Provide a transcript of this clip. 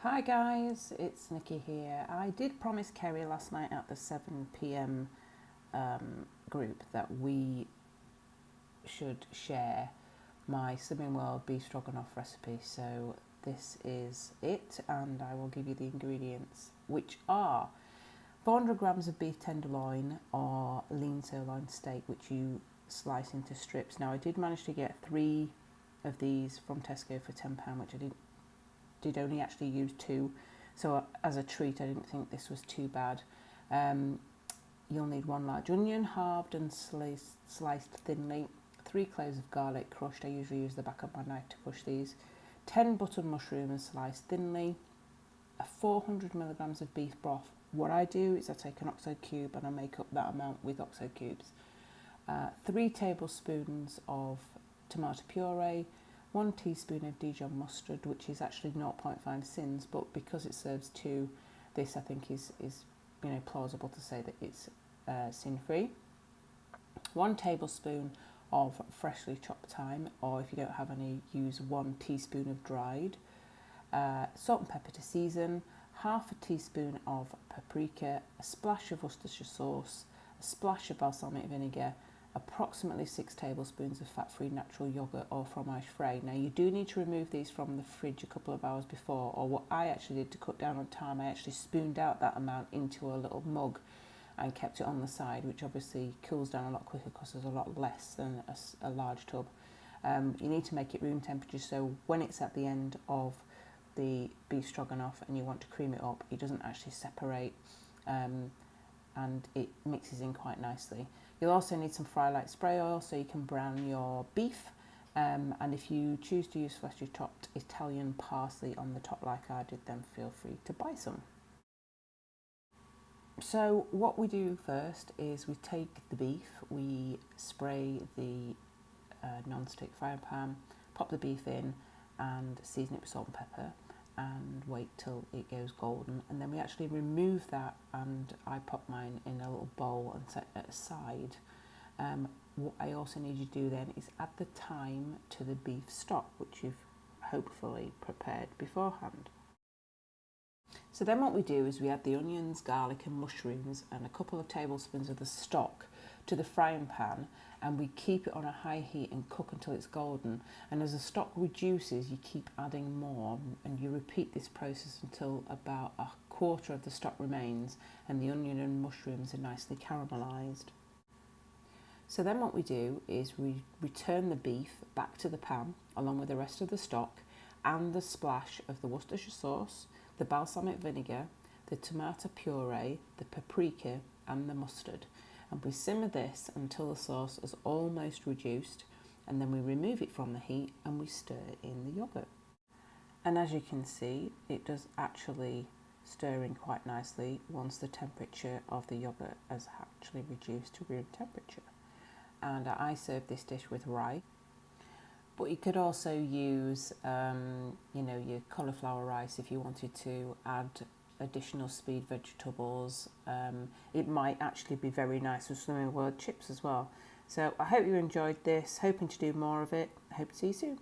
Hi guys, it's Nikki here. I did promise Kerry last night at the 7 p.m. Group that we should share my Slimming World beef stroganoff recipe. So this is it, and I will give you the ingredients, which are 400 grams of beef tenderloin or lean sirloin steak, which you slice into strips. Now I did manage to get 3 of these from Tesco for £10, which I did only actually use 2, so as a treat I didn't think this was too bad. You'll need 1 large onion, halved and sliced thinly, 3 cloves of garlic crushed. I usually use the back of my knife to crush these, 10 buttered mushrooms sliced thinly, 400 milligrams of beef broth. What I do is I take an oxo cube and I make up that amount with oxo cubes. 3 tablespoons of tomato puree, 1 teaspoon of Dijon mustard, which is actually 0.5 sins, but because it serves 2, this I think is plausible to say that it's sin-free. 1 tablespoon of freshly chopped thyme, or if you don't have any, use 1 teaspoon of dried. Salt and pepper to season, half a teaspoon of paprika, a splash of Worcestershire sauce, a splash of balsamic vinegar, approximately 6 tablespoons of fat-free natural yoghurt or fromage frais. Now you do need to remove these from the fridge a couple of hours before, or what I actually did to cut down on time, I actually spooned out that amount into a little mug and kept it on the side, which obviously cools down a lot quicker because there's a lot less than a large tub. You need to make it room temperature, so when it's at the end of the beef stroganoff and you want to cream it up, it doesn't actually separate and it mixes in quite nicely. You'll also need some fry-light spray oil so you can brown your beef, and if you choose to use freshly chopped Italian parsley on the top like I did, then feel free to buy some. So what we do first is we take the beef, we spray the non-stick frying pan, pop the beef in and season it with salt and pepper and wait till it goes golden, and then we actually remove that, and I pop mine in a little bowl and set it aside. What I also need you to do then is add the thyme to the beef stock, which you've hopefully prepared beforehand. So then what we do is we add the onions, garlic and mushrooms and a couple of tablespoons of the stock to the frying pan, and we keep it on a high heat and cook until it's golden. And as the stock reduces, you keep adding more, and you repeat this process until about a quarter of the stock remains and the onion and mushrooms are nicely caramelised. So then what we do is we return the beef back to the pan along with the rest of the stock and the splash of the Worcestershire sauce, the balsamic vinegar, the tomato puree, the paprika and the mustard. And we simmer this until the sauce is almost reduced, and then we remove it from the heat and we stir in the yoghurt. And as you can see, it does actually stir in quite nicely once the temperature of the yoghurt has actually reduced to room temperature. And I serve this dish with rye, but you could also use your cauliflower rice if you wanted to add additional speed vegetables. It might actually be very nice with Slimming World chips as well. So I hope you enjoyed this, hoping to do more of it. I hope to see you soon.